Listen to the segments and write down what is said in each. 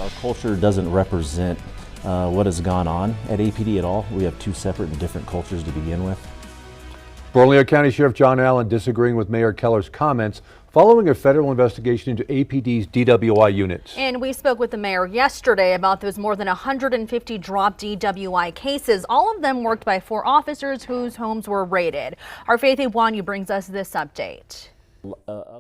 Our culture doesn't represent what has gone on at APD at all. We have two separate and different cultures to begin with. Bernalillo County Sheriff John Allen disagreeing with Mayor Keller's comments following a federal investigation into APD's DWI units. And we spoke with the mayor yesterday about those more than 150 dropped DWI cases, all of them worked by 4 officers whose homes were raided. Our Faith Iwanyu brings us this update.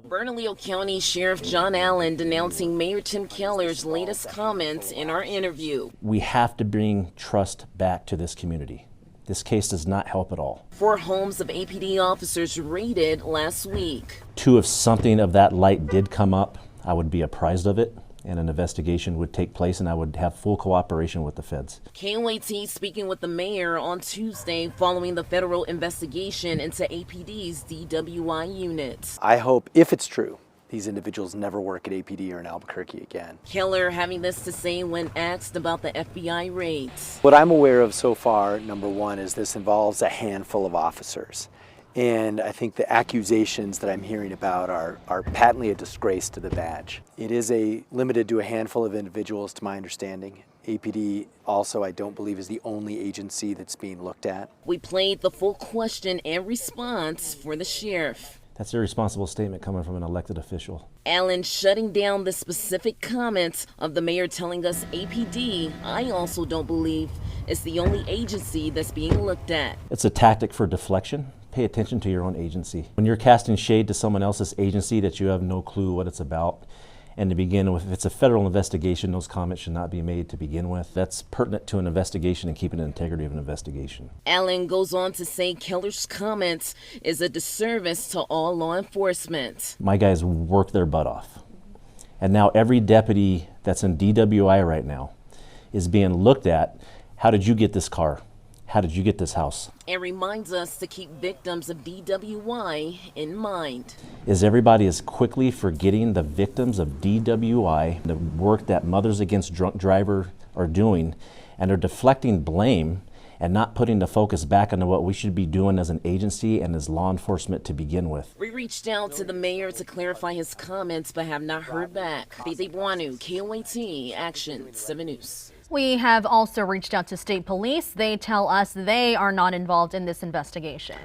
Bernalillo County Sheriff John Allen denouncing Mayor Tim Keller's latest comments in our interview. We have to bring trust back to this community. This case does not help at all. 4 homes of APD officers raided last week. 2, if something of that light did come up, I would be apprised of it and an investigation would take place and I would have full cooperation with the feds. KOAT speaking with the mayor on Tuesday following the federal investigation into APD's DWI units. I hope, if it's true, these individuals never work at APD or in Albuquerque again. Keller having this to say when asked about the FBI raids. What I'm aware of so far, number one, is this involves a handful of officers. And I think the accusations that I'm hearing about are patently a disgrace to the badge. It is limited to a handful of individuals, to my understanding. APD also, I don't believe, is the only agency that's being looked at. We played the full question and response for the sheriff. That's a irresponsible statement coming from an elected official. Allen shutting down the specific comments of the mayor telling us APD, I also don't believe, is the only agency that's being looked at. It's a tactic for deflection. Pay attention to your own agency. When you're casting shade to someone else's agency that you have no clue what it's about, and to begin with, if it's a federal investigation, those comments should not be made to begin with. That's pertinent to an investigation and keeping the integrity of an investigation. Allen goes on to say Keller's comments is a disservice to all law enforcement. My guys work their butt off. And now every deputy that's in DWI right now is being looked at. How did you get this car? How did you get this house? And reminds us to keep victims of DWI in mind. Is everybody as quickly forgetting the victims of DWI, the work that Mothers Against Drunk Driver are doing, and they're deflecting blame and not putting the focus back onto what we should be doing as an agency and as law enforcement to begin with. We reached out to the mayor to clarify his comments but have not heard back. Faith Iwanyu, KOAT, Action 7 News. We have also reached out to state police. They tell us they are not involved in this investigation.